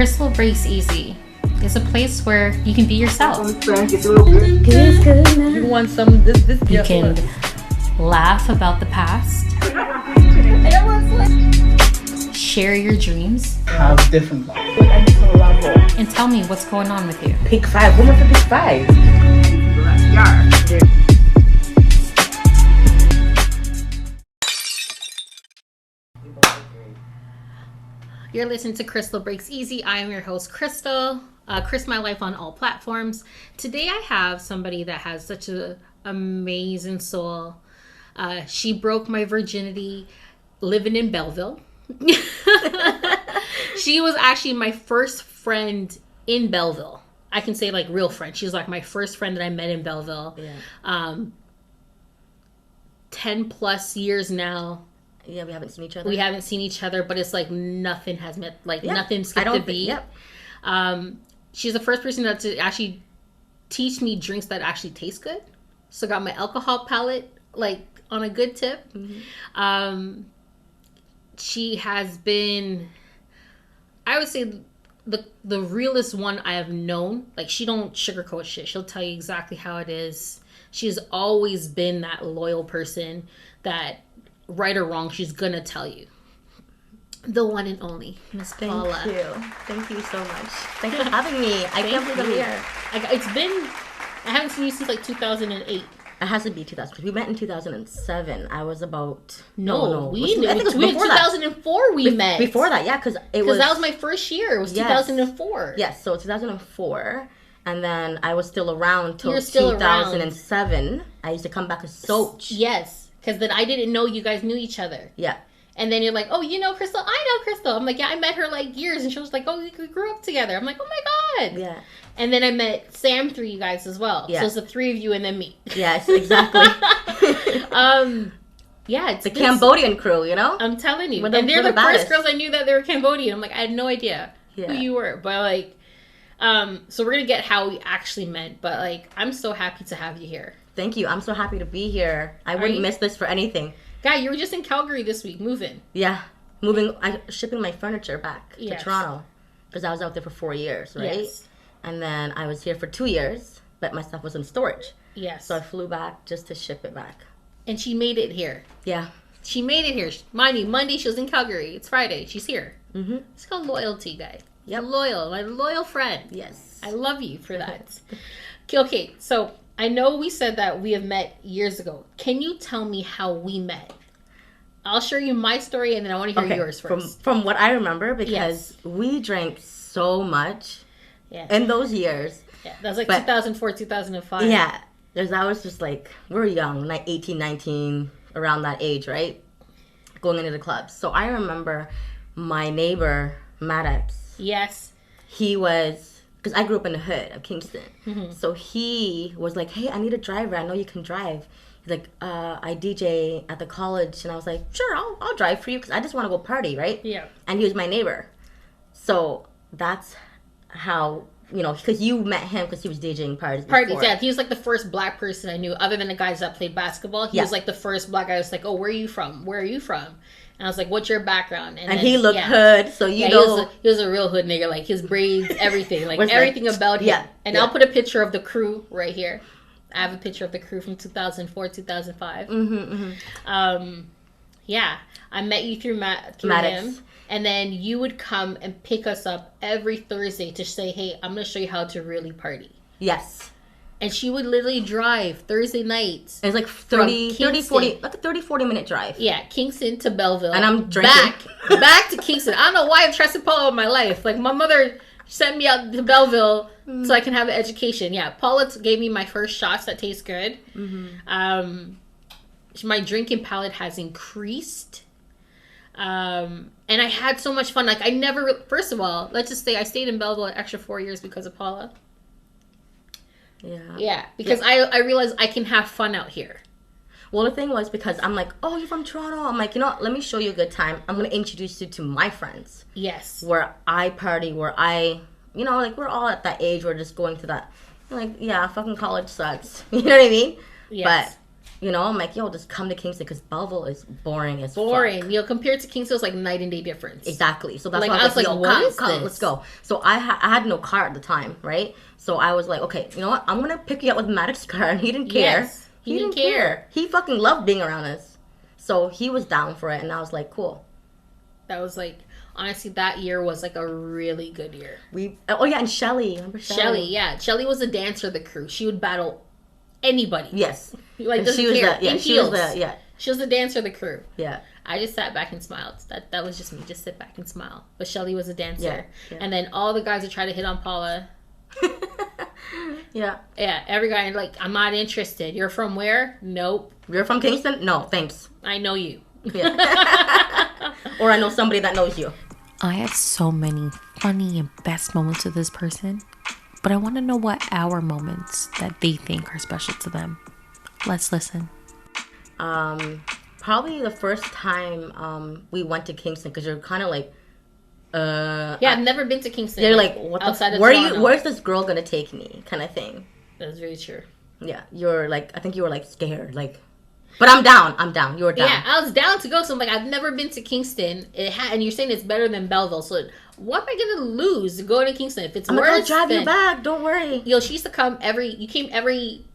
Krystle Breaks Easy is a place where you can be yourself. You want some this You can laugh about the past. Share your dreams. Have different life. And tell me what's going on with you. Pick 5. Woman for pick 5. You're listening to Krystle Breaks Easy. I am your host, Krystle. Chris My Life on all platforms. Today I have somebody that has such an amazing soul. She broke my virginity living in Belleville. She was actually my first friend in Belleville. I can say like real friend. She was like my first friend that I met in Belleville. Yeah. 10 plus years now. Yeah, we haven't seen each other. We haven't seen each other, but it's like nothing has met, like nothing skipped a beat. Yep. She's the first person to actually teach me drinks that actually taste good. So got my alcohol palate like on a good tip. Mm-hmm. She has been, I would say, the realest one I have known. Like, she don't sugarcoat shit. She'll tell you exactly how it is. She's always been that loyal person that, right or wrong, she's gonna tell you. The one and only Miss Phalla. Thank you so much. Thanks for having me. I can't believe I'm here. I haven't seen you since like 2008. It has to be 2000. We met in 2007. I was about... We met in 2004 we met. Before that, yeah, because that was my first year. It was 2004. Yes, so 2004. And then I was still around till 2007. I used to come back as Soch. Yes, because then I didn't know you guys knew each other. Yeah. And then you're like, oh, you know Krystle? I know Krystle. I'm like, yeah, I met her like years. And she was like, oh, we grew up together. I'm like, oh my God. Yeah. And then I met Sam through you guys as well. Yeah. So it's the three of you and then me. Yes, exactly. Yeah. It's the Cambodian crew, you know? I'm telling you. And they're the first girls I knew that they were Cambodian. I'm like, I had no idea who you were. But like, so we're going to get how we actually met. But like, I'm so happy to have you here. Thank you. I'm so happy to be here. I wouldn't miss this for anything. Guy, you were just in Calgary this week, moving. Yeah, shipping my furniture back to Toronto because I was out there for 4 years, right? Yes. And then I was here for 2 years, but my stuff was in storage. Yes. So I flew back just to ship it back. And she made it here. Yeah. She made it here. Mind you, Monday she was in Calgary. It's Friday. She's here. Mm-hmm. It's called loyalty, guy. Yep. My loyal friend. Yes. I love you for that. Okay, so... I know we said that we have met years ago. Can you tell me how we met? I'll share you my story and then I want to hear yours first. From what I remember, because we drank so much in those years. Yeah, that was like 2004, 2005. Yeah, because I was just like, we're young, like 18, 19, around that age, right? Going into the clubs. So I remember my neighbor, Maddox. Yes. He was... Because I grew up in the hood of Kingston. Mm-hmm. So he was like, hey, I need a driver. I know you can drive. He's like, I DJ at the college. And I was like, sure, I'll drive for you because I just want to go party, right? Yeah. And he was my neighbor. So that's how, because you met him because he was DJing parties before. Yeah. He was like the first black person I knew other than the guys that played basketball. He was like the first black guy. I was like, oh, where are you from? Where are you from? And I was like, what's your background? And then, he looked hood, so you know. He was a real hood nigga. Like, his braids, everything. Like, everything about him. Yeah. And I'll put a picture of the crew right here. I have a picture of the crew from 2004, 2005. Mm-hmm, mm-hmm. Yeah. I met you through him. And then you would come and pick us up every Thursday to say, hey, I'm going to show you how to really party. Yes. And she would literally drive Thursday nights. It's like 40 minute drive. Yeah, Kingston to Belleville. And I'm drinking. Back to Kingston. I don't know why I've trusted Paula in my life. Like, my mother sent me out to Belleville so I can have an education. Yeah, Paula gave me my first shots that taste good. Mm-hmm. My drinking palate has increased. And I had so much fun. Like, first of all, let's just say I stayed in Belleville an extra 4 years because of Paula. Yeah, because I realized I can have fun out here. Well, the thing was because I'm like, oh, you're from Toronto. I'm like, let me show you a good time. I'm going to introduce you to my friends. Yes. Where I party, where I, like we're all at that age. We're just going to that. I'm like, yeah, fucking college sucks. You know what I mean? Yes. You know, I'm like, yo, just come to Kingston because Belleville is boring as boring. fuck. You know, compared to Kingston, it's like night and day difference. Exactly. So that's why I was like, yo, come, let's go. So I had no car at the time, right? So I was like, okay, you know what? I'm gonna pick you up with Maddox's car, and he didn't care. Yes, he didn't care. He fucking loved being around us. So he was down for it, and I was like, cool. That was like, honestly, that year was like a really good year. Oh yeah, and Shelly. Remember Shelly? Yeah, Shelly was a dancer of the crew. She would battle anybody. Yes. Like, she was care. she was the dancer of the crew. Yeah. I just sat back and smiled. That was just me. Just sit back and smile. But Shelly was a dancer. Yeah. And then all the guys would try to hit on Phalla. Yeah. Yeah, every guy, like, I'm not interested. You're from where? Nope. You're from Kingston? No, thanks. I know you. Yeah. Or I know somebody that knows you. I have so many funny and best moments with this person, but I want to know what our moments that they think are special to them. Let's listen. Probably the first time we went to Kingston, because you're kind of like, I've never been to Kingston. You're like, what outside of where's this girl gonna take me, kind of thing. That's very true. Yeah, you're like, I think you were like scared, like, but I'm down. You were down. Yeah, I was down to go. So I'm like, I've never been to Kingston. And you're saying it's better than Belleville. So what am I gonna lose going to Kingston if it's I'm worse? I'll drive you back. Don't worry. Yo, she used to come you came every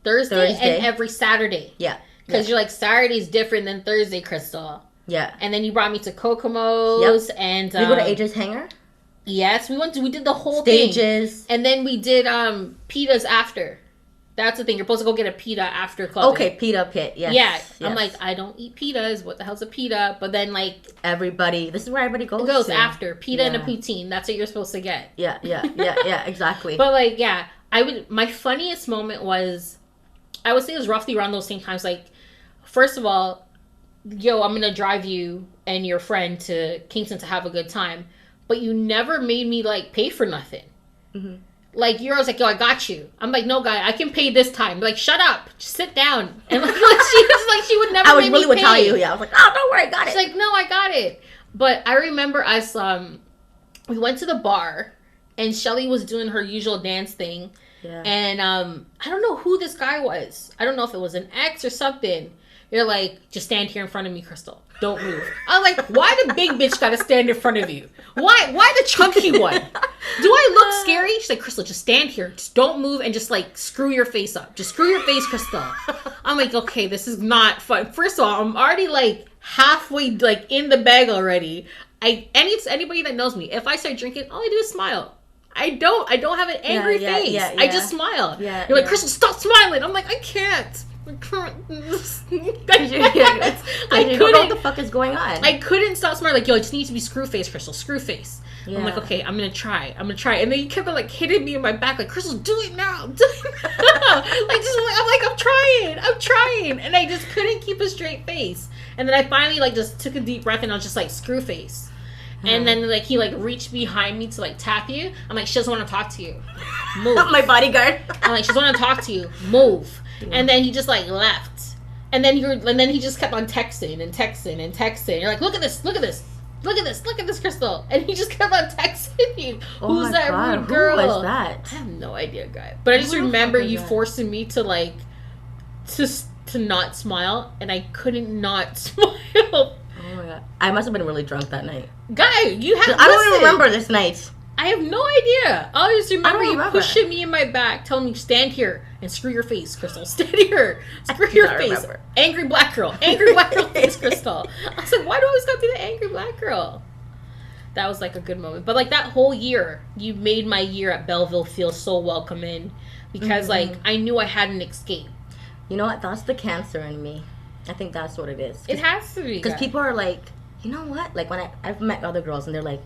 Thursday and every Saturday. Yeah. Because you're like, Saturday's different than Thursday, Krystle. Yeah. And then you brought me to Kokomo's and we go to AJ's Hangar. Yes, we did the whole Stages. thing. And then we did pitas after. That's the thing. You're supposed to go get a pita after clubbing. Okay, pita pit. Yes. Yeah. Yes. I'm like, I don't eat pitas. What the hell's a pita? But then like this is where everybody goes. It goes to. after pita and a poutine. That's what you're supposed to get. Yeah, exactly. But like, yeah, my funniest moment was, I would say it was roughly around those same times. Like, first of all, yo, I'm gonna drive you and your friend to Kingston to have a good time, but you never made me like pay for nothing. Mm-hmm. Like, you're always like, yo, I got you. I'm like, no, guy, I can pay this time. Like, shut up. Just sit down. And like, she was like, she would never make me pay. Tell you. Yeah, I was like, oh, don't worry, I got it. She's like, no, I got it. But I remember us, we went to the bar, and Shelly was doing her usual dance thing. Yeah. And I don't know who this guy was. I don't know if it was an ex or something. You're like, just stand here in front of me, Krystle. Don't move. I'm like, why the big bitch gotta stand in front of you? Why the chunky one? Do I look scary? She's like, Krystle, just stand here. Just don't move and just like screw your face up. Just screw your face, Krystle. I'm like, okay, this is not fun. First of all, I'm already like halfway like in the bag already. Anybody that knows me, if I start drinking, all I do is smile. I don't have an angry face. Yeah. I just smile. Yeah, You're like, Krystle, stop smiling. I'm like, I can't. I couldn't. What the fuck is going on? I couldn't stop smiling. Like, yo, it just needs to be screw face, Krystle. Screw face. Yeah. I'm like, okay, I'm gonna try. And then he kept on like hitting me in my back, like, Krystle, do it now. Do it now. I'm trying. And I just couldn't keep a straight face. And then I finally like just took a deep breath and I was just like, screw face. And then like he like reached behind me to like tap you. I'm like, she doesn't want to talk to you. Move. My bodyguard. I'm like, she doesn't want to talk to you. Move. Yeah. And then he just like left. And then he just kept on texting. You're like, look at this, Krystle. And he just kept on texting you. Who's that rude girl? Who was that? I have no idea, guy. But I just remember you forcing me to like to not smile, and I couldn't not smile. Oh my god. I must have been really drunk that night. Guy, you have I don't even remember this night. I have no idea. I just remember you pushing me in my back, telling me, stand here and screw your face, Krystle. Stand here. Screw your face. Remember. Angry black girl face, Krystle. I was like, why do I always gotta be the angry black girl? That was like a good moment. But like that whole year, you made my year at Belleville feel so welcoming because like I knew I had an escape. You know what? That's the cancer in me. I think that's what it is. It has to be. Because people are like, you know what? Like when I've met other girls and they're like,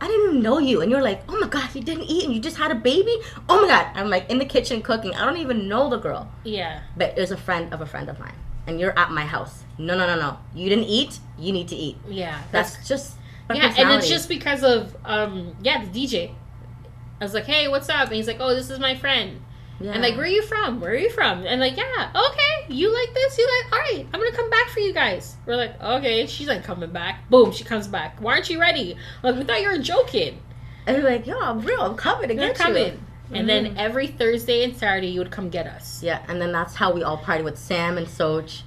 I didn't even know you. And you're like, oh my god, you didn't eat and you just had a baby? Oh my god. I'm like in the kitchen cooking. I don't even know the girl. Yeah. But it was a friend of mine. And you're at my house. No. You didn't eat. You need to eat. Yeah. That's just yeah, and it's just because of the DJ. I was like, hey, what's up? And he's like, oh, this is my friend. Yeah. And like, where are you from? And like, yeah, okay, you like this? You like, all right, I'm gonna come back for you guys. We're like, okay. She's like coming back. Boom, she comes back. Why aren't you ready? Like, we thought you were joking. And you're like, yo, I'm real. I'm coming to get you. And then every Thursday and Saturday, you would come get us. Yeah, and then that's how we all partied with Sam and Soch.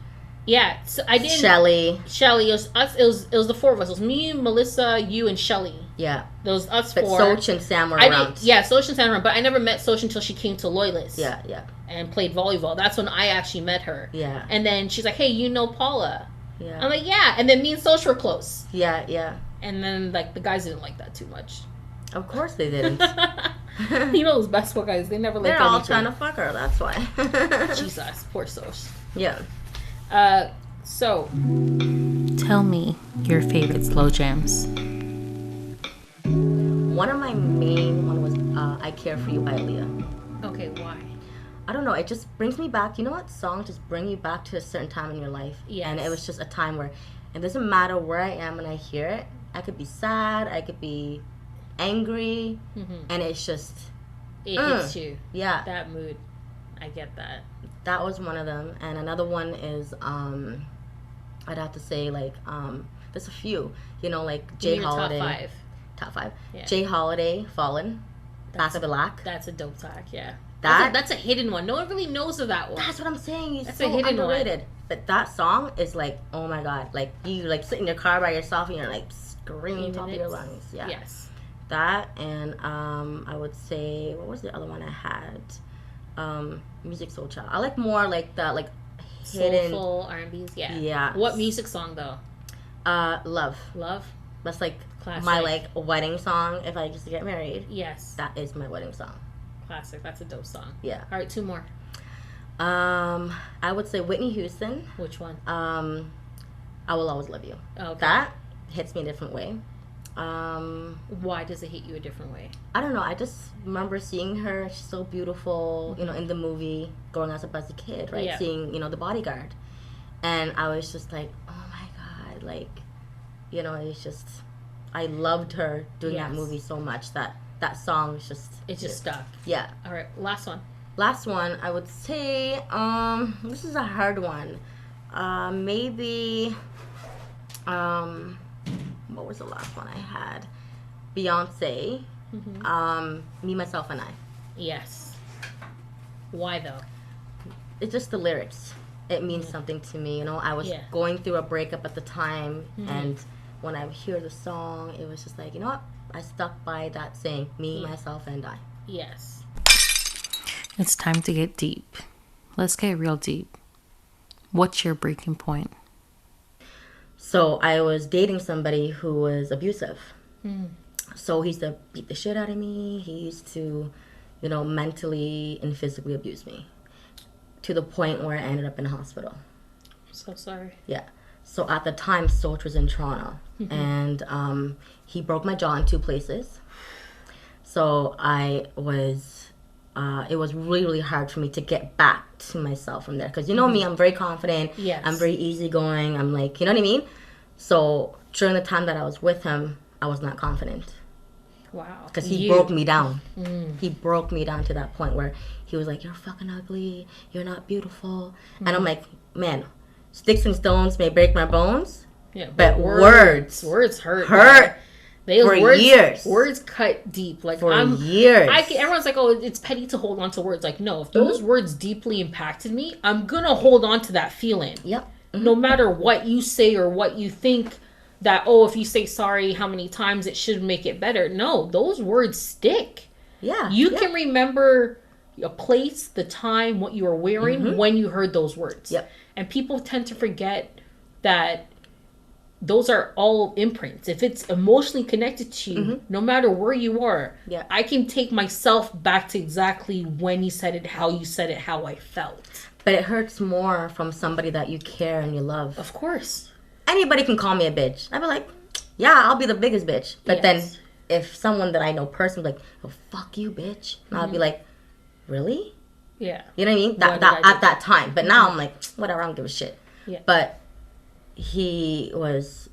Yeah, so I didn't. Shelly. It was us. It was the four of us. It was me, Melissa, you, and Shelly. Yeah. Those us but four. Soch and Sam were around. Soch and Sam were around. But I never met Soch until she came to Loyalist. Yeah, yeah. And played volleyball. That's when I actually met her. Yeah. And then she's like, hey, you know Paula? Yeah. I'm like, yeah. And then me and Soch were close. Yeah, yeah. And then, like, the guys didn't like that too much. Of course they didn't. You know those basketball guys, they never like They're all trying to fuck her, that's why. Jesus, poor Soch. Yeah. So, tell me your favorite slow jams. One of my main one was I Care For You by Aaliyah. Okay, why? I don't know, it just brings me back. You know what songs just bring you back to a certain time in your life? Yes. And it was just a time where it doesn't matter where I am when I hear it. I could be sad, I could be angry, and it's just... It hits you. Yeah. That mood. I get that. That was one of them. And another one is, I'd have to say, like, there's a few. You know, like Jay Holiday. Top five. Yeah. Jay Holiday, Fallen. Back of the Lack. That's a dope track, yeah. That that's a hidden one. No one really knows of that one. That's what I'm saying. It's that's so a hidden underrated. one. But that song is like, oh my god. Like, you like sit in your car by yourself and you're like screaming top of your lungs. Yeah. Yes. That and I would say, what was the other one I had? Music Soul Child. I like more like the like hidden soulful R&B's. Yeah. Yeah. What music song though? Love. Love. That's like classic. My like wedding song if I just get married. Yes. That is my wedding song. Classic. That's a dope song. Yeah. All right, two more. I would say Whitney Houston. Which one? I Will Always Love You. Okay. That hits me a different way. Why does it hit you a different way? I don't know. I just remember seeing her. She's so beautiful, you know, in the movie, growing up as a kid, right? Yeah. Seeing, you know, The Bodyguard. And I was just like, oh my God. Like, you know, it's just, I loved her doing that movie so much that song is just... It just stuck. Yeah. All right, last one. Last one, I would say, this is a hard one. Maybe, what was the last one I had? Beyonce, Me, Myself, and I. Yes. Why though? It's just the lyrics. It means something to me, you know. I was going through a breakup at the time, and when I hear the song, it was just like, you know what? I stuck by that saying, me, myself, and I. Yes. It's time to get deep. Let's get real deep. What's your breaking point? So I was dating somebody who was abusive. So he used to beat the shit out of me. He used to, you know, mentally and physically abuse me. To the point where I ended up in the hospital. I'm so sorry. Yeah. So at the time, Soch was in Toronto. And he broke my jaw in 2 places. So I was... it was really, really hard for me to get back to myself from there. Because you know me, I'm very confident. Yes. I'm very easygoing. I'm like, you know what I mean? So during the time that I was with him, I was not confident. Wow. Because he broke me down. He broke me down to that point where he was like, you're fucking ugly. You're not beautiful. And I'm like, man, sticks and stones may break my bones. Yeah, but words hurt. Hurt. For years. Words cut deep. Like for years. Everyone's like, oh, it's petty to hold on to words. Like, no, if those words deeply impacted me, I'm going to hold on to that feeling. Yep. No matter what you say or what you think that, oh, if you say sorry, how many times it should make it better. No, those words stick. Yeah. You can remember a place, the time, what you were wearing when you heard those words. Yep. And people tend to forget that those are all imprints. If it's emotionally connected to you, no matter where you are, I can take myself back to exactly when you said it, how I felt. But it hurts more from somebody that you care and you love. Of course. Anybody can call me a bitch. I'd be like, yeah, I'll be the biggest bitch. But then if someone that I know personally like, oh, fuck you, bitch. And I'll be like, really? Yeah. You know what I mean? At that time. But now I'm like, whatever, I don't give a shit. Yeah. But he was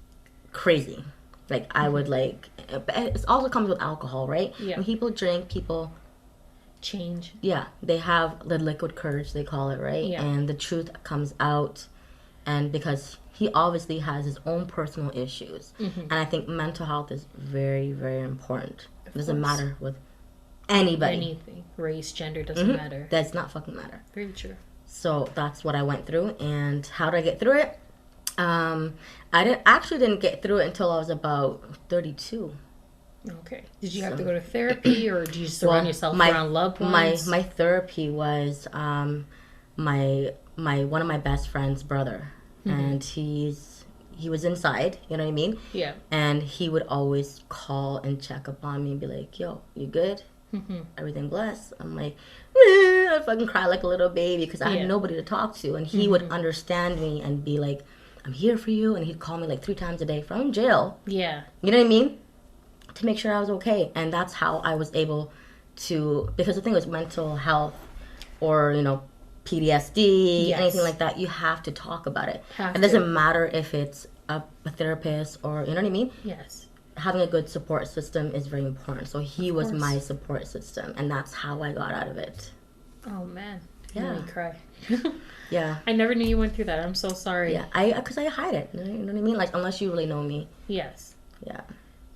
crazy. Like, I would like... It also comes with alcohol, right? Yeah. When people drink, people... change. Yeah. They have the liquid courage, they call it, right? Yeah. And the truth comes out. And because he obviously has his own personal issues. And I think mental health is very, very important. It doesn't matter with anybody. Anything. Race, gender, doesn't matter. Does not fucking matter. Very true. So that's what I went through. And how did I get through it? I didn't get through it until I was about 32. Okay. Did you have to go to therapy, or did you surround yourself around loved ones? My therapy was my one of my best friend's brother, and he was inside. You know what I mean? Yeah. And he would always call and check up on me and be like, "Yo, you good? Everything blessed?" I'm like, I fucking cry like a little baby because I had nobody to talk to, and he would understand me and be like, "I'm here for you," and he'd call me like 3 times a day from jail. Yeah. You know what I mean? To make sure I was okay. And that's how I was able to, because the thing was mental health or, you know, PTSD, anything like that, you have to talk about it. It doesn't matter if it's a therapist or, you know what I mean? Yes. Having a good support system is very important. So he was my support system, and that's how I got out of it. Oh, man. Yeah. You made me cry. Yeah. I never knew you went through that. I'm so sorry. Yeah. Because I hide it. You know what I mean? Like, unless you really know me. Yes. Yeah.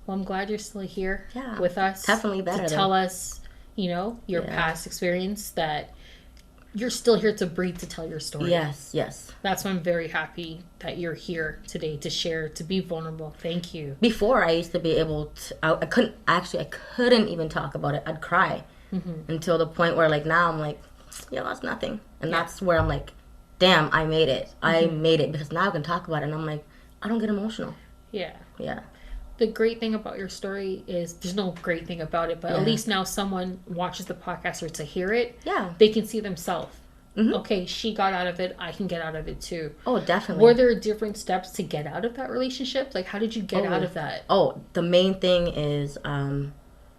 Well, I'm glad you're still here Yeah, with us. definitely better to tell us, you know, your past experience, that you're still here to breathe, to tell your story. Yes, yes. That's why I'm very happy that you're here today to share, to be vulnerable. Thank you. Before, I used to be able to, I couldn't even talk about it. I'd cry until the point where, like, now I'm like, yeah, that's nothing. And that's where I'm like, damn, I made it. I made it, because now I can talk about it. And I'm like, I don't get emotional. Yeah. Yeah. The great thing about your story is, there's no great thing about it, but at least now someone watches the podcast or to hear it, they can see themselves. Okay, she got out of it, I can get out of it too. Oh, definitely. Were there different steps to get out of that relationship? Like, how did you get out of that? Oh, the main thing is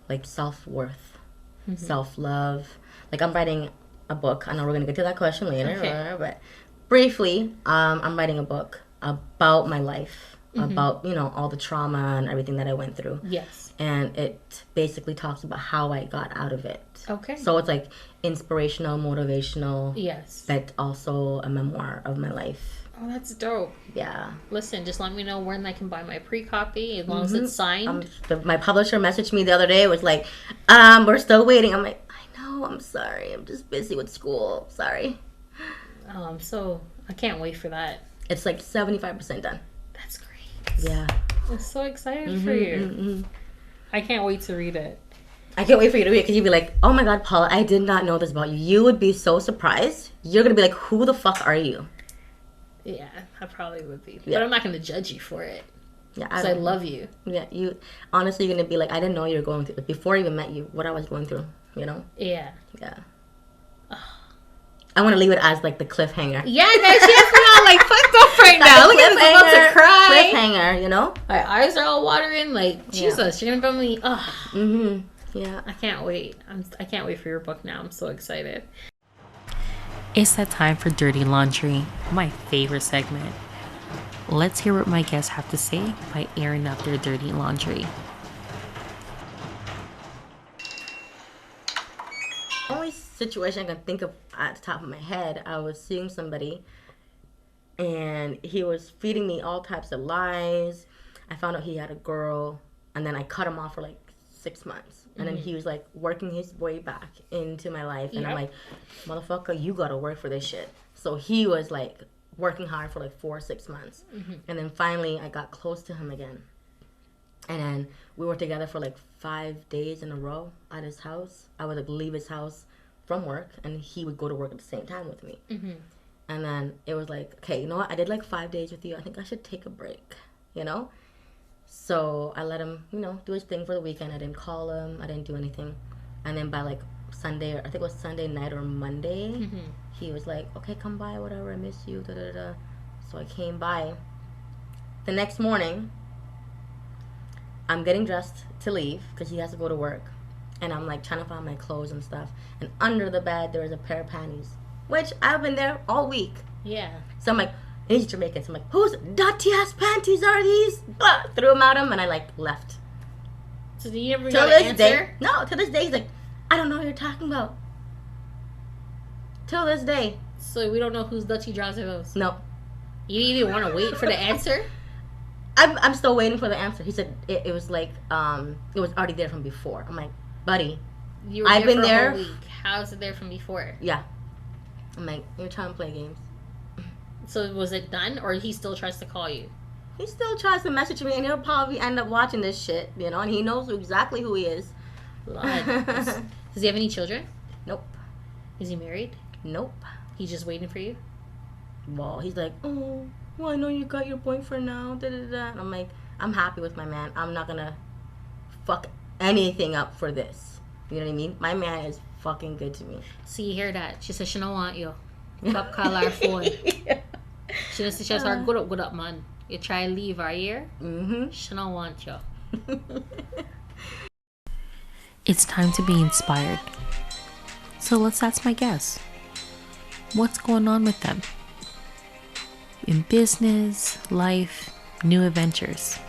like self-worth, self-love. Like, I'm writing a book. I know we're going to get to that question later, but briefly, I'm writing a book about my life. About, you know, all the trauma and everything that I went through. Yes. And it basically talks about how I got out of it. Okay. So it's like inspirational, motivational. Yes. But also a memoir of my life. Oh, that's dope. Yeah. Listen, just let me know when I can buy my pre-copy, as long as it's signed. My publisher messaged me the other day. It was like, we're still waiting. I'm like, I know, I'm sorry. I'm just busy with school. Sorry. So I can't wait for that. It's like 75% done. That's great. Yeah. I'm so excited for you. I can't wait to read it. I can't wait for you to read it, because you'd be like, oh my God, Paula, I did not know this about you. You would be so surprised. You're going to be like, who the fuck are you? Yeah, I probably would be. But I'm not going to judge you for it. Yeah, because I love you. Yeah, you honestly, you're going to be like, I didn't know you were going through, before I even met you, what I was going through, you know? Yeah. Yeah. I want to leave it as like the cliffhanger. Yeah, guys, she has me all like fucked up right now. Look at me, I'm about to cry. Cliffhanger, you know? My eyes are all watering. Like, Jesus, you're gonna be me. Yeah. I can't wait. I can't wait for your book now. I'm so excited. It's that time for Dirty Laundry, my favorite segment. Let's hear what my guests have to say by airing out their dirty laundry. Only situation I can think of at the top of my head, I was seeing somebody and he was feeding me all types of lies. I found out he had a girl, and then I cut him off for like 6 months, and then he was like working his way back into my life, and I'm like, motherfucker, you gotta work for this shit. So he was like working hard for like 4 or 6 months, and then finally I got close to him again, and then we were together for like 5 days in a row at his house. I would like leave his house from work, and he would go to work at the same time with me. And then it was like, okay, you know what? I did like 5 days with you. I think I should take a break, you know? So I let him, you know, do his thing for the weekend. I didn't call him. I didn't do anything. And then by like Sunday, or I think it was Sunday night or Monday, he was like, okay, come by, whatever. I miss you, da-da-da. So I came by. The next morning, I'm getting dressed to leave because he has to go to work. And I'm like trying to find my clothes and stuff. And under the bed, there was a pair of panties, which I've been there all week. Yeah. So I'm like, and he's Jamaican. So I'm like, whose dirty ass panties are these? Blah, threw them at him, and I like left. So do you ever got an answer? No, to this day, he's like, I don't know what you're talking about. Till this day. So we don't know whose Dutchy drawers are those? No. You even want to wait for the answer? I'm still waiting for the answer. He said it was like, it was already there from before. I'm like, buddy, You were I've there been for a there. whole week. How's it there from before? Yeah. I'm like, you're trying to play games. So was it done, or he still tries to call you? He still tries to message me, and he'll probably end up watching this shit, you know, and he knows exactly who he is. Blood. Does he have any children? Nope. Is he married? Nope. He's just waiting for you? Well, he's like, oh, well, I know you got your boyfriend now. Da, da, da. And I'm like, I'm happy with my man. I'm not gonna fuck anything up for this. You know what I mean? My man is fucking good to me. So you hear that? She says she don't want you. Stop call her phone. Yeah. She just says her good up, man. You try to leave her here. Mm-hmm. She don't want you. It's time to be inspired. So let's ask my guests. What's going on with them? In business, life, new adventures.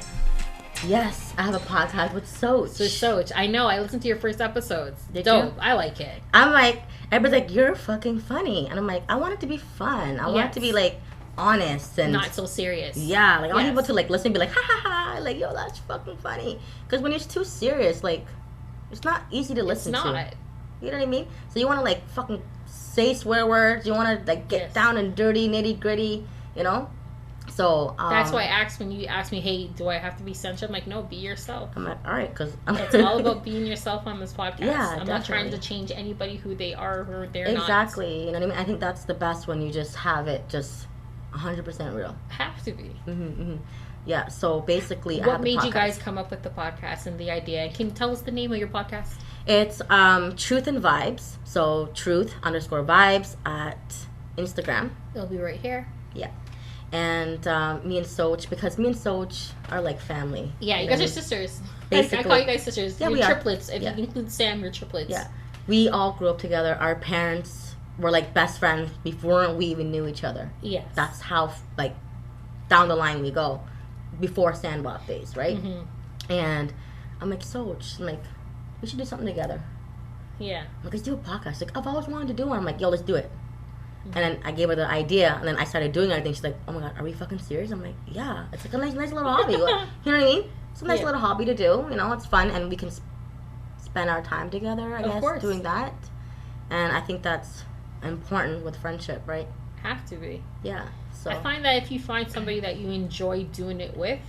Yes, I have a podcast with Soch. So I know. I listened to your first episodes. Did Dope. you? I like it. I'm like, everybody's like, you're fucking funny. And I'm like, I want it to be fun. I want it to be like honest and not so serious. Yeah, like I want people to like listen and be like, ha ha ha, like, yo, that's fucking funny. Because when it's too serious, like, it's not easy to listen It's to. not. You know what I mean? So you want to like fucking say swear words. You want to like get down and dirty, nitty gritty. You know. So that's why I asked when you asked me, hey, do I have to be censored? I'm like, no, be yourself. I'm like, all right, because it's all about being yourself on this podcast. Yeah, I'm not trying to change anybody who they are or they're not. Exactly. You know what I mean? I think that's the best when you just have it just 100% real. Have to be. Mm-hmm, mm-hmm. Yeah. So basically, what made you guys come up with the podcast and the idea? Can you tell us the name of your podcast? It's Truth and Vibes. So truth_vibes at Instagram. It'll be right here. Yeah. And me and Soch, because me and Soch are like family. Yeah, you guys are sisters. Basically. I call you guys sisters. Yeah, you're triplets. If you include Sam, you're triplets. Yeah. We all grew up together. Our parents were like best friends before we even knew each other. Yes. That's how like down the line we go. Before Sandbox days, right? Mm-hmm. And I'm like, Soch, I'm like, we should do something together. Yeah. I'm like, let's do a podcast. Like, I've always wanted to do one. I'm like, yo, let's do it. Mm-hmm. And then I gave her the idea, and then I started doing everything. She's like, oh my god, are we fucking serious? I'm like, yeah. It's like a nice little hobby. You know what I mean? It's a nice little hobby to do. You know, it's fun, and we can spend our time together, I guess, doing that. And I think that's important with friendship, right? Have to be. Yeah. So I find that if you find somebody that you enjoy doing it with,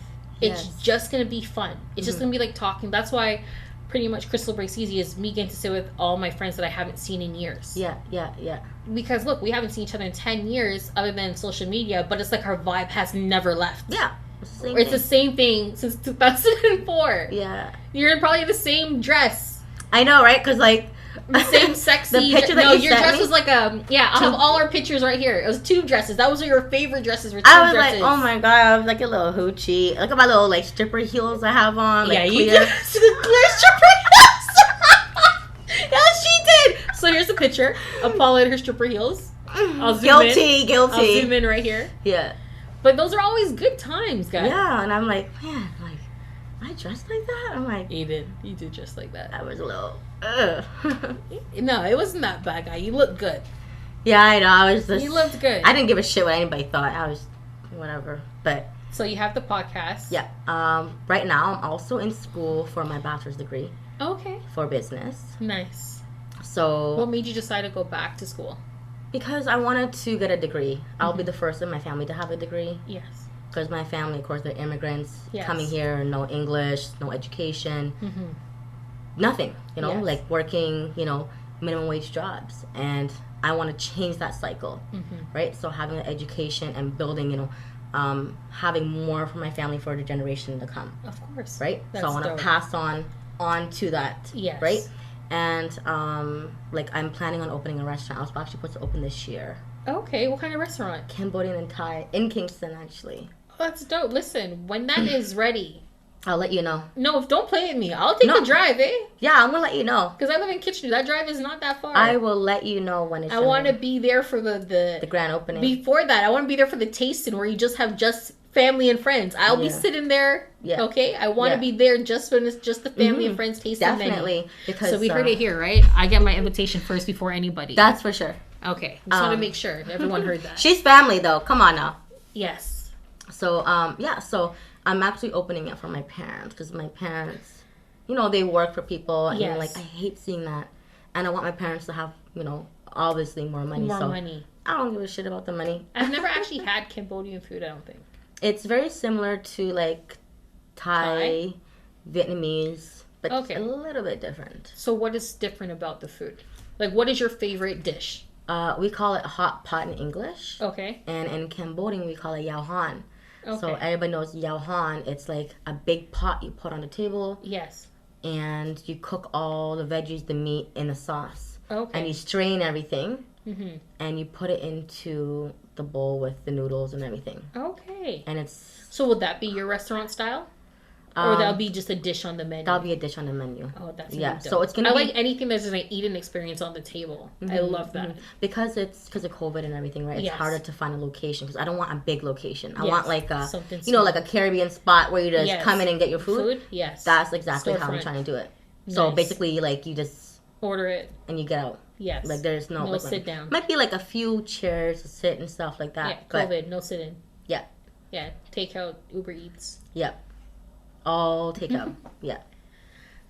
it's just going to be fun. It's just going to be like talking. That's why pretty much Krystle Breaks Easy is me getting to sit with all my friends that I haven't seen in years. Yeah. Because look, we haven't seen each other in 10 years other than social media, but it's like our vibe has never left. Yeah. It's the same thing since 2004. Yeah. You're in probably the same dress. I know, right? Because like the same sexy. The picture that your dress was like I'll have all our pictures right here. It was two dresses. That was your favorite dresses. Were two I was dresses. like, oh my god, I was like a little hoochie. Look at my little like stripper heels I have on. Like, yeah, clear. You did. Clear stripper heels. Yes, she did. So here's a picture of Phalla in her stripper heels. I'll zoom Guilty. I'll zoom in right here. Yeah. But those are always good times, guys. Yeah, and I'm like, man, like, I dressed like that? I'm like, you did. You did just like that. I was a little, No, it wasn't that bad, guy. You looked good. Yeah, I know. I was just. You looked good. I didn't give a shit what anybody thought. I was, whatever. But. So you have the podcast. Yeah. Right now, I'm also in school for my bachelor's degree. Okay. For business. Nice. So. What made you decide to go back to school? Because I wanted to get a degree. I'll be the first in my family to have a degree. Yes. Because my family, of course, they're immigrants coming here, no English, no education, nothing, you know, like working, you know, minimum wage jobs. And I want to change that cycle, right? So having an education and building, you know, having more for my family for the generation to come. Of course. Right? That's so I want to pass on to that, right? And, like, I'm planning on opening a restaurant. I was actually supposed to open this year. Okay, what kind of restaurant? Cambodian and Thai in Kingston, actually. Oh, that's dope. Listen, when that is ready, I'll let you know. No, don't play at me. I'll take the drive, eh? Yeah, I'm gonna let you know. Because I live in Kitchener. That drive is not that far. I will let you know when it's. I want to be there for the grand opening. Before that, I want to be there for the tasting where you just have just family and friends. I'll be sitting there. Yeah. Okay. I want to be there just when it's just the family and friends tasting. Definitely. Because so we heard it here, right? I get my invitation first before anybody. That's for sure. Okay. Just want to make sure everyone heard that. She's family though. Come on now. Yes. So so I'm actually opening it for my parents because my parents, they work for people, and Yes. like I hate seeing that, and I want my parents to have obviously more money. More so money. I don't give a shit about the money. I've never actually had Cambodian food, I don't think. It's very similar to like Thai? Vietnamese, but Okay. a little bit different. So what is different about the food? Like, what is your favorite dish? We call it hot pot in English. Okay. And in Cambodian, we call it yao han. Okay. So everybody knows yao han. It's like a big pot you put on the table, Yes. and you cook all the veggies, the meat, in the sauce. Okay. And you strain everything, Mm-hmm. and you put it into the bowl with the noodles and everything. Okay. And it's... So would that be your restaurant style? Or that'll be just a dish on the menu? That'll be a dish on the menu. Oh, that's yeah. really dope. So it's gonna I be like anything that's just an eating experience on the table. I love that. because of COVID and everything, right? It's Yes. harder to find a location because I don't want a big location. I Yes. want like a Something like a Caribbean spot where you just Yes. come in and get your food. Yes. That's exactly how I'm Storefront. trying to do it. So Nice. basically, like you just Order it. and you get out. Yes. Like there's no No like, sit down. Might be like a few chairs to sit and stuff like that. Yeah. But COVID. No sit-in. yeah, Yeah. Takeout. Uber Eats. yeah, all takeout. Yeah.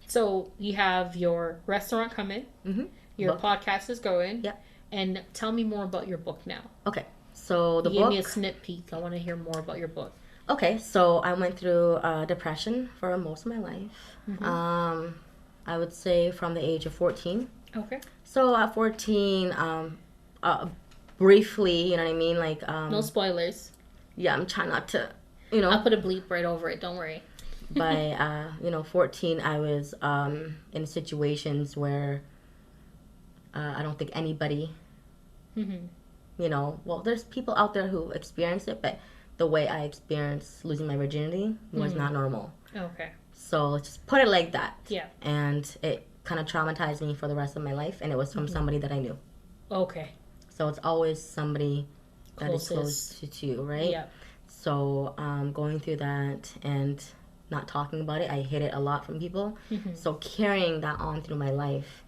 So you have your restaurant coming. Mm-hmm. Your Book. podcast is going. Yep. And tell me more about your book now. Okay. So the You gave book. me a snip peek. I want to hear more about your book. Okay, so I went through depression for most of my life. I would say from the age of 14. Okay. So at 14, briefly, you know what I mean? Like, No spoilers. yeah, I'm trying not to, I'll put a bleep right over it. Don't worry. by, 14, I was in situations where I don't think anybody, well, there's people out there who experience it, but the way I experienced losing my virginity was not normal. Okay. So let's just put it like that. Yeah. And it kind of traumatized me for the rest of my life, and it was from somebody that I knew. Okay. So it's always somebody that is Closest. close to you, right? Yeah. So going through that and not talking about it, I hid it a lot from people. So carrying that on through my life,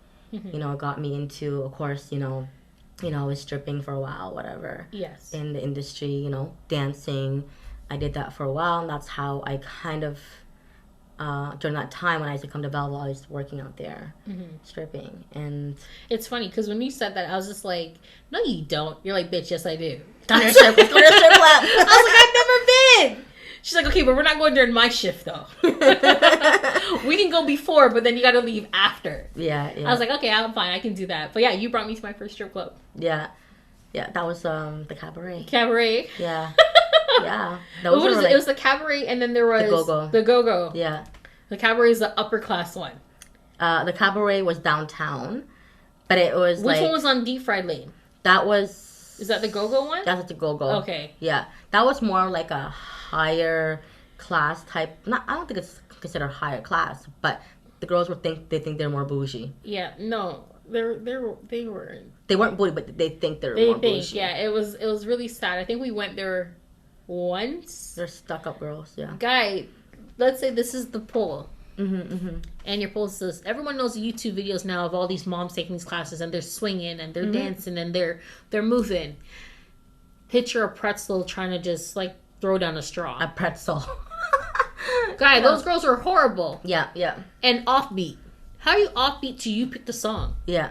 got me into, of course, I was stripping for a while, whatever. Yes. In the industry, dancing. I did that for a while, and that's how I kind of, during that time when I used to come to Belleville, I was working out there, stripping. And It's funny because when you said that, I was just like, no, you don't. You're like, bitch, yes, I do. go to the strip club. I was like, I've never been. She's like, okay, but we're not going during my shift, though. We can go before, but then you got to leave after. Yeah. I was like, okay, I'm fine. I can do that. But yeah, you brought me to my first strip club. Yeah, that was the cabaret. Cabaret. Yeah, yeah. That What was was it? It was the cabaret, and then there was Go-Go. The Go-Go. Yeah, The cabaret is the upper class one. the cabaret was downtown, but it was Which like one was on Deep Fried Lane? that was. Is that the Go-Go one? That's the Go-Go. Okay. Yeah, that was more like a higher class type. I don't think it's considered higher class, but the girls think they're more bougie. Yeah. No, they weren't. They weren't bougie, but they think they're They more think, bougie. yeah, it was really sad. I think we went there once. They're stuck-up girls. Yeah. Guy, let's say this is the pole. Mm-hmm. And your pole says, everyone knows the YouTube videos now of all these moms taking these classes and they're swinging and they're dancing and they're moving. Picture a pretzel trying to just like throw down a straw. A pretzel. Guy, those girls are horrible Yeah. and offbeat. How are you offbeat till you pick the song? Yeah.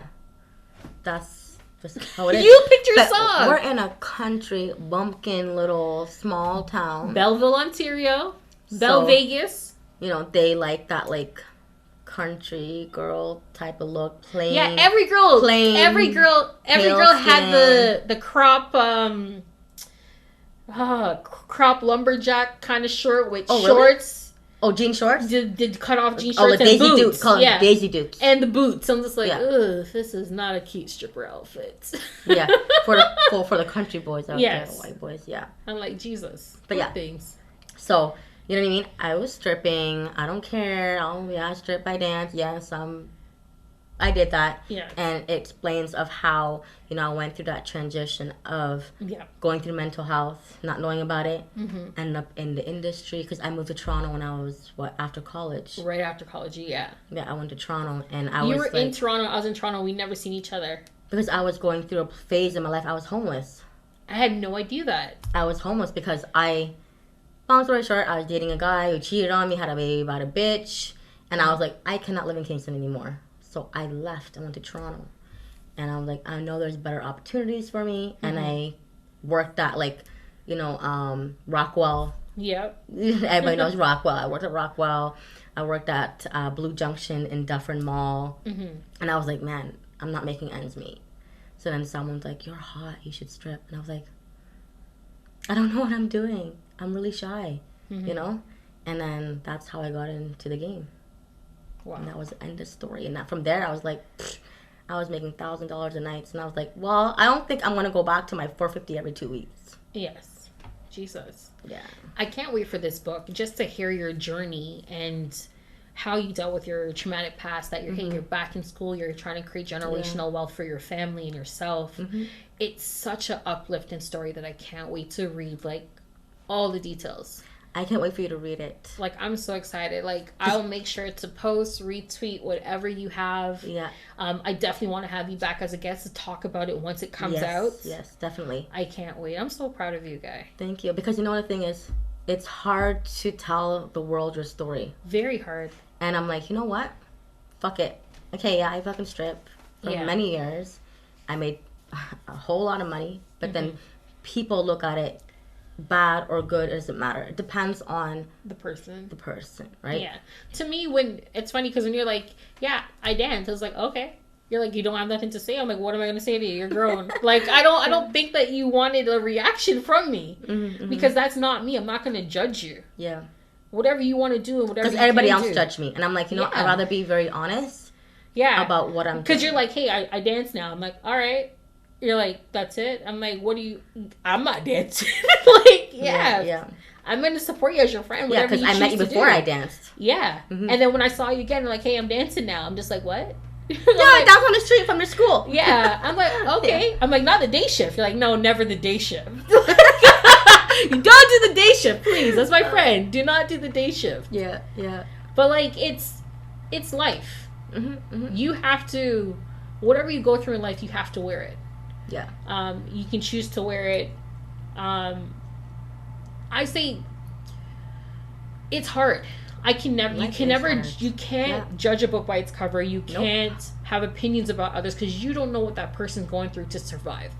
That's just how it is. You picked your But song. we're in a country bumpkin little small town. Belleville, Ontario. Belle Vegas. They like that like country girl type of look. Plain. Yeah, every girl plain, had the crop crop lumberjack kind of short with shorts. Oh, jean shorts? Did cut off jean Oh, shorts the and Daisy boots. Dukes. Call them Daisy Dukes. And the boots. I'm just like, Yeah. ugh, this is not a cute stripper outfit. Yeah, for the country boys out there, the white boys. Yeah. I'm like, Jesus. But yeah. Things. So you know what I mean? I was stripping. I don't care. Oh yeah, I strip. I dance. Yes, I did that. Yeah. And it explains of how I went through that transition of Yeah. going through mental health, not knowing about it, ended up in the industry because I moved to Toronto when I was after college. Right after college, yeah. Yeah, I went to Toronto and I You was were in Toronto. I was in Toronto. We never seen each other. because I was going through a phase in my life. I was homeless. I had no idea that. I was homeless because long story short, I was dating a guy who cheated on me, had a baby about a bitch, And I was like, I cannot live in Kingston anymore. So I left. I went to Toronto. And I was like, I know there's better opportunities for me. And I worked at, like, you know, Rockwell. Yep. Everybody knows Rockwell. I worked at Rockwell. I worked at Blue Junction in Dufferin Mall. And I was like, man, I'm not making ends meet. So then someone's like, you're hot. You should strip. And I was like, I don't know what I'm doing. I'm really shy, you know? And then that's how I got into the game. Wow. And that was the end of the story. And from there, I was like, I was making $1,000 a night. And I was like, well, I don't think I'm going to go back to my $450 every 2 weeks. Yes. Jesus. Yeah. I can't wait for this book just to hear your journey and how you dealt with your traumatic past, that you're you're back in school, you're trying to create generational wealth for your family and yourself. It's such an uplifting story that I can't wait to read, like, all the details. I can't wait for you to read it. Like, I'm so excited. Like, I'll make sure to post, retweet, whatever you have. Yeah. I definitely want to have you back as a guest to talk about it once it comes out. Yes, definitely. I can't wait. I'm so proud of you, Guy. Thank you. Because you know what the thing is? It's hard to tell the world your story. Very hard. And I'm like, you know what? Fuck it. Okay, yeah, I fucking stripped for many years. I made a whole lot of money. But then people look at it bad or good, it doesn't matter. It depends on the person, right? Yeah. To me, when it's funny because when you're like, yeah, I dance, I was like, okay. You're like, you don't have nothing to say. I'm like, what am I going to say to you? You're grown. Like, I don't think that you wanted a reaction from me because that's not me. I'm not going to judge you. Yeah. Whatever you want to do and whatever. Because everybody else judged me, and I'm like, you know, I'd rather be very honest. Yeah. About what I'm doing. Because you're like, hey, I dance now. I'm like, all right. You're like, that's it? I'm like, what do you... I'm not dancing. Like, yeah. I'm going to support you as your friend. Yeah, because I met you before I danced. Yeah. And then when I saw you again, like, hey, I'm dancing now. I'm just like, what? Yeah, like, dance on the street from the school. Yeah. I'm like, okay. Yeah. I'm like, not the day shift. You're like, no, never the day shift. You don't do the day shift, please. That's my friend. Do not do the day shift. Yeah. But, like, it's life. You have to... Whatever you go through in life, you have to wear it. Yeah. You can choose to wear it. I say it's hard. You can't judge a book by its cover. You can't have opinions about others because you don't know what that person's going through to survive.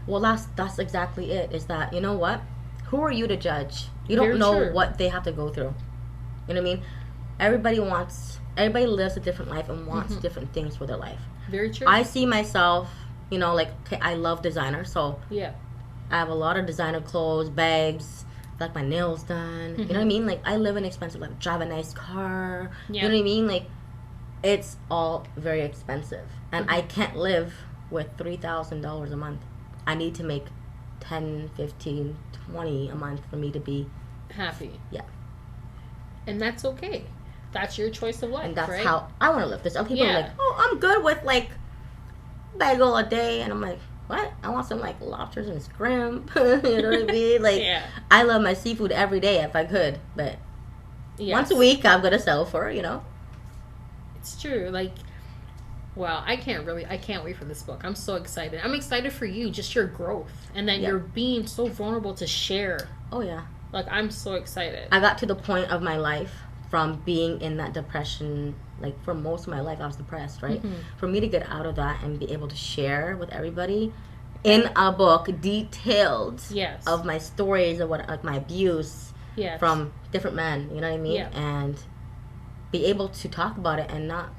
Well, that's exactly it. Is that, you know what? Who are you to judge? You don't know what they have to go through. You know what I mean? Everybody lives a different life and wants different things for their life. Very true. I see myself, you know, like, okay, I love designer, so yeah, I have a lot of designer clothes, bags, like my nails done. You know what I mean? Like, I live in expensive, like, drive a nice car. You know what I mean? Like, it's all very expensive, and I can't live with $3,000 a month. I need to make 10, 15, 20 a month for me to be happy. Yeah. And that's okay. That's your choice of life, and that's right? how I want to live. There's some people are like, oh, I'm good with, like, bagel a day, and I'm like, what? I want some, like, lobsters and scrimp. You know what I mean? Like, I love my seafood every day if I could, but once a week I'm gonna sell for, you know. It's true. Like, wow, I can't wait for this book. I'm so excited. I'm excited for you, just your growth, and then you're being so vulnerable to share. Oh yeah. Like, I'm so excited. I got to the point of my life from being in that depression. Like, for most of my life, I was depressed, right? For me to get out of that and be able to share with everybody in a book detailed of my stories of what, like, my abuse from different men, you know what I mean? And be able to talk about it and not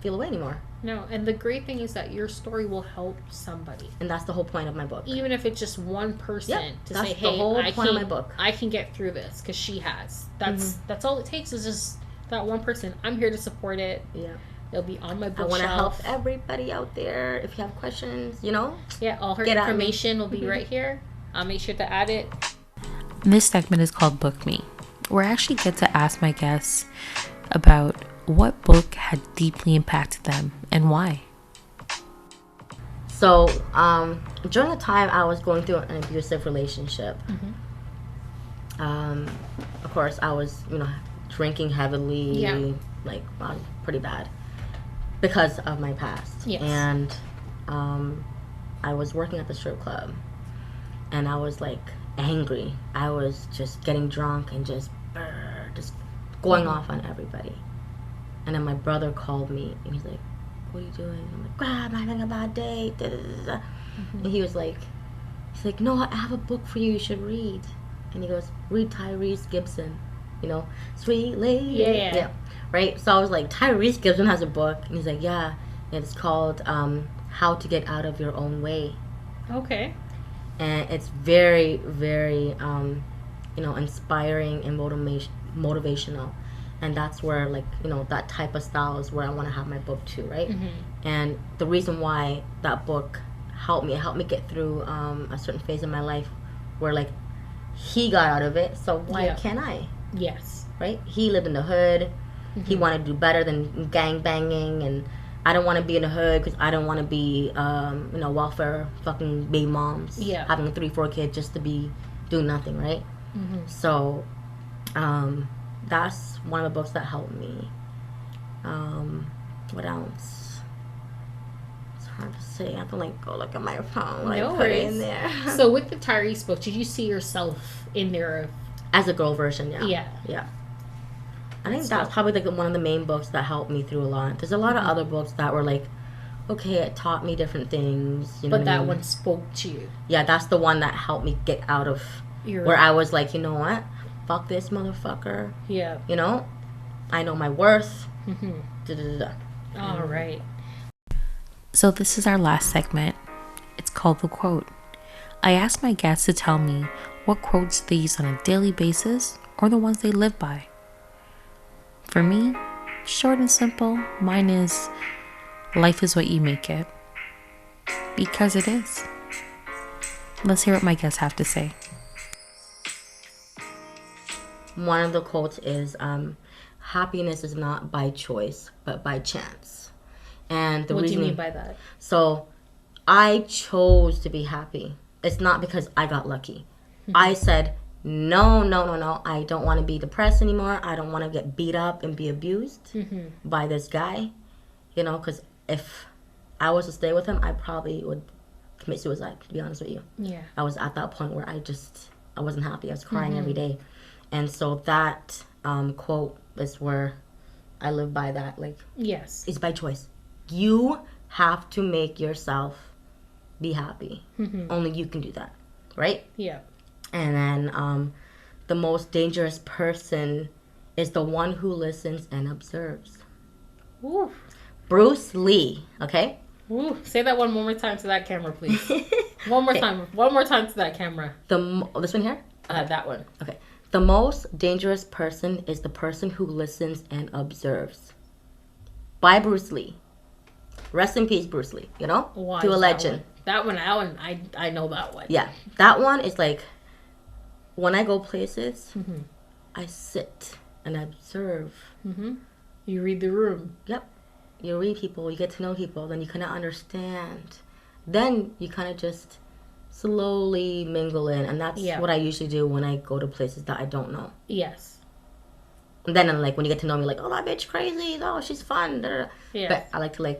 feel away anymore. No, and the great thing is that your story will help somebody. And that's the whole point of my book. Even if it's just one person to say, hey, the whole point of my book. I can get through this because she has. That's all it takes is just that one person. I'm here to support it. Yeah. It'll be on my bookshelf. I want to help everybody out there. If you have questions, you know. Yeah, all her information will be right here. I'll make sure to add it. This segment is called Book Me, where I actually get to ask my guests about what book had deeply impacted them and why. So, during the time I was going through an abusive relationship, of course, I was, you know, drinking heavily, like, pretty bad because of my past. Yes. And I was working at the strip club, and I was, like, angry. I was just getting drunk and just going off on everybody. And then my brother called me, and he's like, what are you doing? I'm like, I'm having a bad day. Da, da, da, da. And he's like, no, I have a book for you should read. And he goes, read Tyrese Gibson. You know, Sweet Lady. Yeah. Right? So I was like, Tyrese Gibson has a book. And he's like, yeah. And it's called How to Get Out of Your Own Way. Okay. And it's very, very, inspiring and motivational. And that's where, like, that type of style is where I want to have my book too, right? And the reason why that book helped me get through a certain phase in my life where, like, he got out of it, so why can't I? Yes. Right? He lived in the hood. He wanted to do better than gang banging, and I don't want to be in the hood because I don't want to be, welfare fucking baby moms. Yeah. Having 3-4 kids just to be doing nothing, right? So, that's one of the books that helped me. What else? It's hard to say. I have to go look at my phone. Put it in there. So with the Tyrese book, did you see yourself in there? As a girl version, Yeah. I think that's probably one of the main books that helped me through a lot. There's a lot of other books that were like, okay, it taught me different things. But that one spoke to you. Yeah, that's the one that helped me get out of where I was like, you know what? Fuck this motherfucker. Yeah. I know my worth. All right. So this is our last segment. It's called The Quote. I asked my guests to tell me what quotes they use on a daily basis or the ones they live by. For me, short and simple, mine is, life is what you make it. Because it is. Let's hear what my guests have to say. One of the quotes is, happiness is not by choice, but by chance. And what do you mean by that? So, I chose to be happy. It's not because I got lucky. I said, no, I don't want to be depressed anymore. I don't want to get beat up and be abused by this guy. Because if I was to stay with him, I probably would commit suicide, to be honest with you. Yeah. I was at that point where I wasn't happy. I was crying every day. And so that quote is where I live by that. Like, yes, it's by choice. You have to make yourself be happy. Only you can do that, right? Yeah. And then the most dangerous person is the one who listens and observes. Ooh. Bruce Lee, okay? Ooh. Say that one more time to that camera, please. One more time. One more time to that camera. This one here? That one. Okay. The most dangerous person is the person who listens and observes. By Bruce Lee. Rest in peace, Bruce Lee, Why to a legend. That one, I know that one. Yeah. That one is like, when I go places, I sit and observe. You read the room. Yep. You read people, you get to know people, then you kind of understand. Then you kind of just slowly mingle in, and that's what I usually do when I go to places that I don't know. Yes. And then I'm like, when you get to know me, like, oh, that bitch crazy, oh, she's fun. Yes. But I like to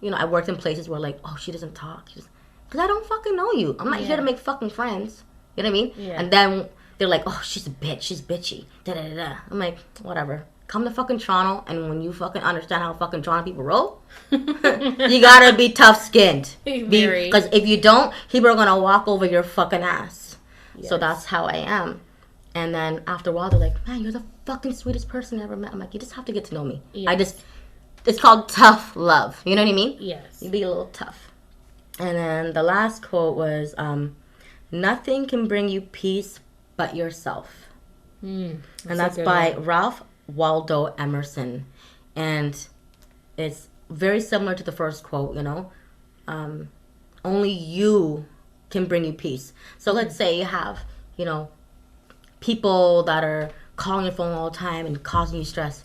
I worked in places where oh, she doesn't talk, because I don't fucking know you. I'm not here to make fucking friends. You know what I mean? Yeah. And then they're like, oh, she's a bitch, she's bitchy. I'm like, whatever. Come to fucking Toronto, and when you fucking understand how fucking Toronto people roll, you gotta be tough-skinned. Because if you don't, people are gonna walk over your fucking ass. Yes. So that's how I am. And then after a while, they're like, man, you're the fucking sweetest person I ever met. I'm like, you just have to get to know me. Yes. It's called tough love. You know what I mean? Yes. You be a little tough. And then the last quote was, nothing can bring you peace but yourself. And that's by Ralph Waldo Emerson. And it's very similar to the first quote, only you can bring you peace. So let's say you have, people that are calling your phone all the time and causing you stress.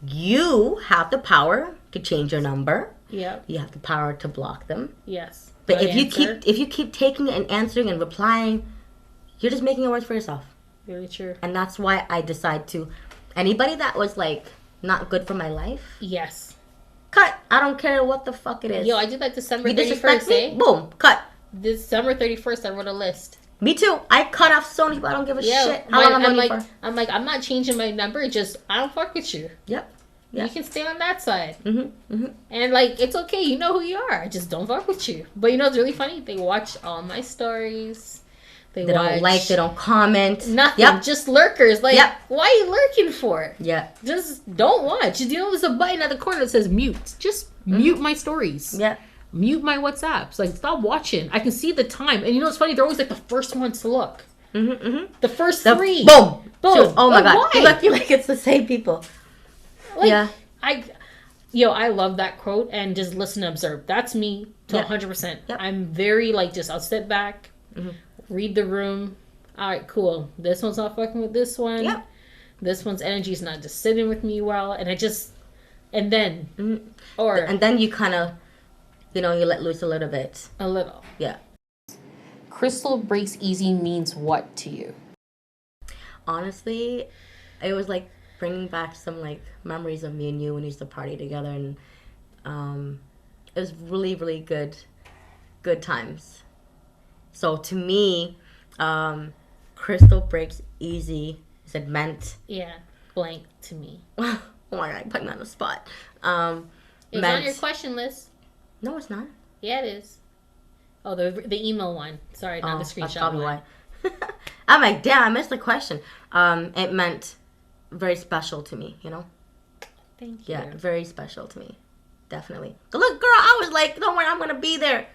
You have the power to change your number. Yep. You have the power to block them. Yes. But if you keep taking and answering and replying, you're just making it worse for yourself. Very true. And that's why I decide to, anybody that was not good for my life. Yes. Cut. I don't care what the fuck it is. Yo, I did that December 31st, eh? Boom. Cut. December 31st, I wrote a list. Me too. I cut off so many people. I don't give a shit. How long I'm not changing my number. Just, I don't fuck with you. Yep. You can stay on that side. And, like, it's okay. You know who you are. I just don't fuck with you. But you know what's really funny? They watch all my stories. They don't like, they don't comment. Nothing. Just lurkers. Like, why are you lurking for? Yeah. Just don't watch. You know there's a button at the corner that says mute. Just mute my stories. Yeah. Mute my WhatsApps. Like, stop watching. I can see the time. And you know what's funny? They're always, like, the first ones to look. The first three. Boom. Boom. Oh, my God. Why? You lucky like it's the same people. Like, I love that quote and just listen and observe. That's me to 100%. Yep. I'm very, like, I'll sit back, read the room. All right, cool. This one's not fucking with this one. Yep. This one's energy is not just sitting with me well. And and then you kind of, you let loose a little bit. A little. Yeah. Krystle breaks easy means what to you? Honestly, it was like bringing back some like memories of me and you when we used to party together, and it was really, really good times. So to me, Krystle breaks easy. It meant blank to me. Oh my God, put me on the spot. It's on your question list. No, it's not. Yeah, it is. Oh, the email one. Sorry, not the screenshot. That's probably why. I'm like, damn, I missed the question. It meant very special to me, Thank you. Yeah, very special to me. Definitely. Look, girl, I was like, don't worry, I'm going to be there.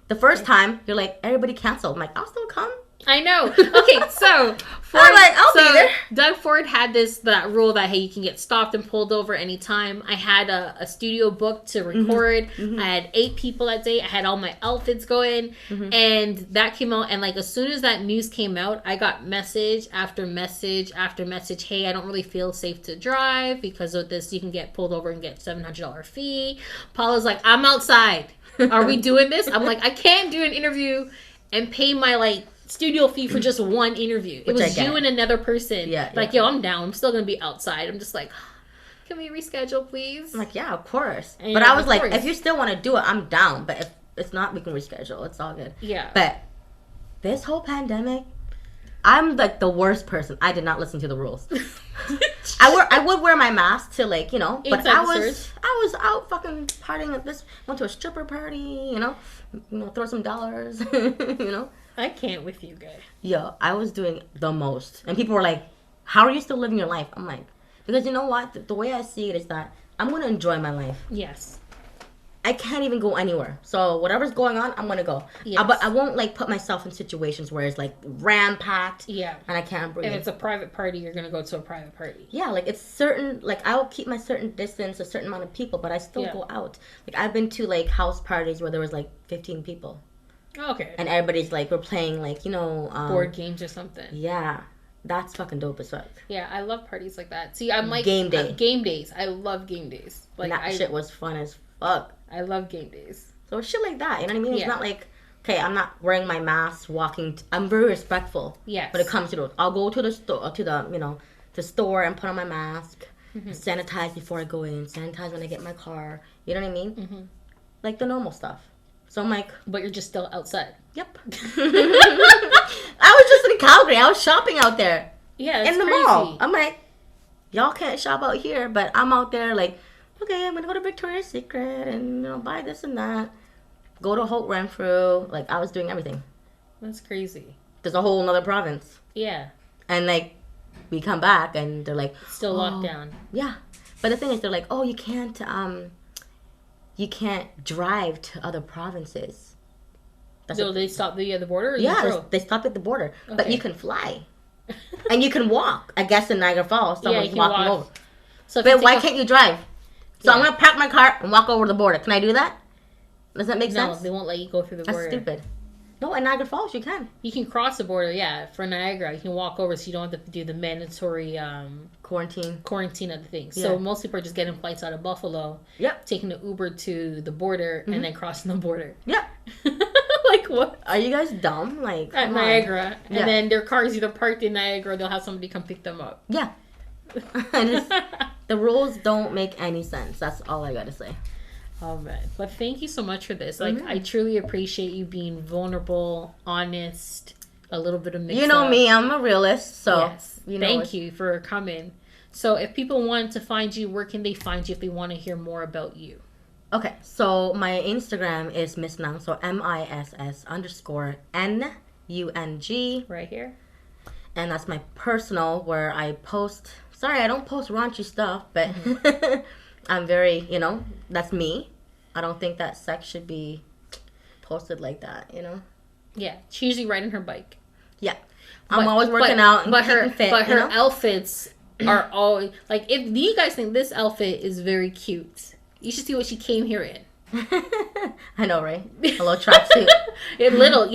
The first time, you're like, everybody canceled. I'm like, I'll still come. I know. Okay, so I'll be there. Doug Ford had that rule that, hey, you can get stopped and pulled over anytime. I had a studio booked to record. I had 8 people that day. I had all my outfits going, and that came out. And like as soon as that news came out, I got message after message after message. Hey, I don't really feel safe to drive because of this. You can get pulled over and get $700 fee. Paula's like, I'm outside. Are we doing this? I'm like, I can't do an interview and pay my studio fee for just one interview. It was you and another person. Yo, I'm down. I'm still gonna be outside. I'm just like, can we reschedule, please? I'm like, yeah, of course. And but I was like, if you still want to do it, I'm down. But if it's not, we can reschedule. It's all good. Yeah. But this whole pandemic, I'm like the worst person. I did not listen to the rules. I would wear my mask to but I was out fucking partying at this. Went to a stripper party. Throw some dollars. I can't with you guys. Yo, I was doing the most. And people were like, how are you still living your life? I'm like, because you know what? The way I see it is that I'm going to enjoy my life. Yes. I can't even go anywhere. So whatever's going on, I'm going to go. Yes. But I won't put myself in situations where it's ram-packed. Yeah. And I can't breathe. If it's a private party, you're going to go to a private party. Yeah, it's certain, I'll keep my certain distance, a certain amount of people, but I still go out. I've been to house parties where there was 15 people. Okay. And everybody's we're playing board games or something. Yeah. That's fucking dope as fuck. Yeah, I love parties like that. See, I'm like game day. Game days. I love game days. That shit was fun as fuck. I love game days. So shit like that, you know what I mean? It's not okay, I'm not wearing my mask, walking. I'm very respectful. Yes. When it comes to those, I'll go to the store, the store and put on my mask, sanitize before I go in, sanitize when I get in my car. You know what I mean? The normal stuff. So I'm like... But you're just still outside. Yep. I was just in Calgary. I was shopping out there. Yeah, it's in the crazy. mall. I'm like, y'all can't shop out here, but I'm out there okay, I'm going to go to Victoria's Secret and, buy this and that. Go to Holt Renfrew. I was doing everything. That's crazy. There's a whole nother province. Yeah. And, we come back and they're like... Still locked down. Yeah. But the thing is, they're like, oh, you can't drive to other provinces. So they stopped at the border? They stopped at the border. Okay. But you can fly. And you can walk. I guess in Niagara Falls, someone's walking over. So but why can't you drive? So I'm going to park my car and walk over the border. Can I do that? Does that make sense? No, they won't let you go through the border. That's stupid. No, in Niagara Falls, you can. You can cross the border, yeah. For Niagara, you can walk over so you don't have to do the mandatory... Quarantine of the thing. Yeah. So most people are just getting flights out of Buffalo. Yep. Taking the Uber to the border and then crossing the border. Yep. What? Are you guys dumb? At Niagara. And then their car's either parked in Niagara or they'll have somebody come pick them up. Yeah. The rules don't make any sense. That's all I gotta say. Oh man. But thank you so much for this. I truly appreciate you being vulnerable, honest, a little bit of mix You know me, I'm a realist, so yes. Thank you for coming. So if people want to find you, where can they find you if they want to hear more about you? Okay, so my Instagram is Miss Nung, so MISS_NUNG. Right here. And that's my personal, where I post. Sorry, I don't post raunchy stuff, but I'm very, that's me. I don't think that sex should be posted like that, Yeah, she's usually riding her bike. Yeah, I'm always working out and keeping fit. But her outfits are always like. If you guys think this outfit is very cute, you should see what she came here in. I know, right? A little tracksuit. little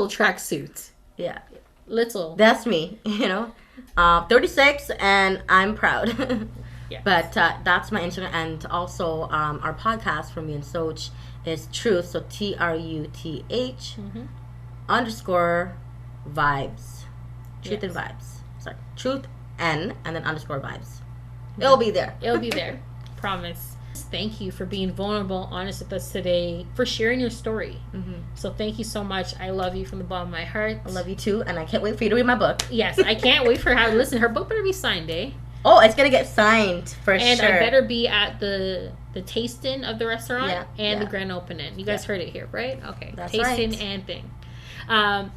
tracksuit. Yeah, little. That's me. 36, and I'm proud. Yeah. But that's my Instagram, and also our podcast from me and Soch is Truth. So TRUTH _vibes. Truth and vibes. Sorry, Truth and then _vibes. It'll be there. It'll be there. Promise. Thank you for being vulnerable, honest with us today, for sharing your story. So thank you so much. I love you from the bottom of my heart. I love you too, and I can't wait for you to read my book. Yes, I can't wait for her. Listen, her book better be signed, eh? Oh, it's gonna get signed for sure. And I better be at the tasting of the restaurant and the grand opening. You guys heard it here, right? Okay, that's tasting right. and thing.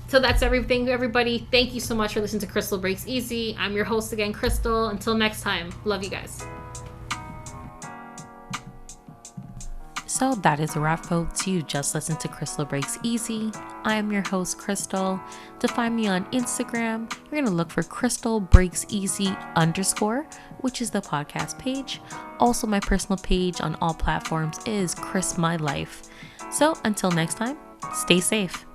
So that's everything, everybody. Thank you so much for listening to Krystle Breaks Easy. I'm your host again, Krystle. Until next time, love you guys. So that is a wrap, folks. You just listened to Krystle Breaks Easy. I am your host, Krystle. To find me on Instagram, you're going to look for Krystle Breaks Easy _, which is the podcast page. Also, my personal page on all platforms is Chris My Life. So until next time, stay safe.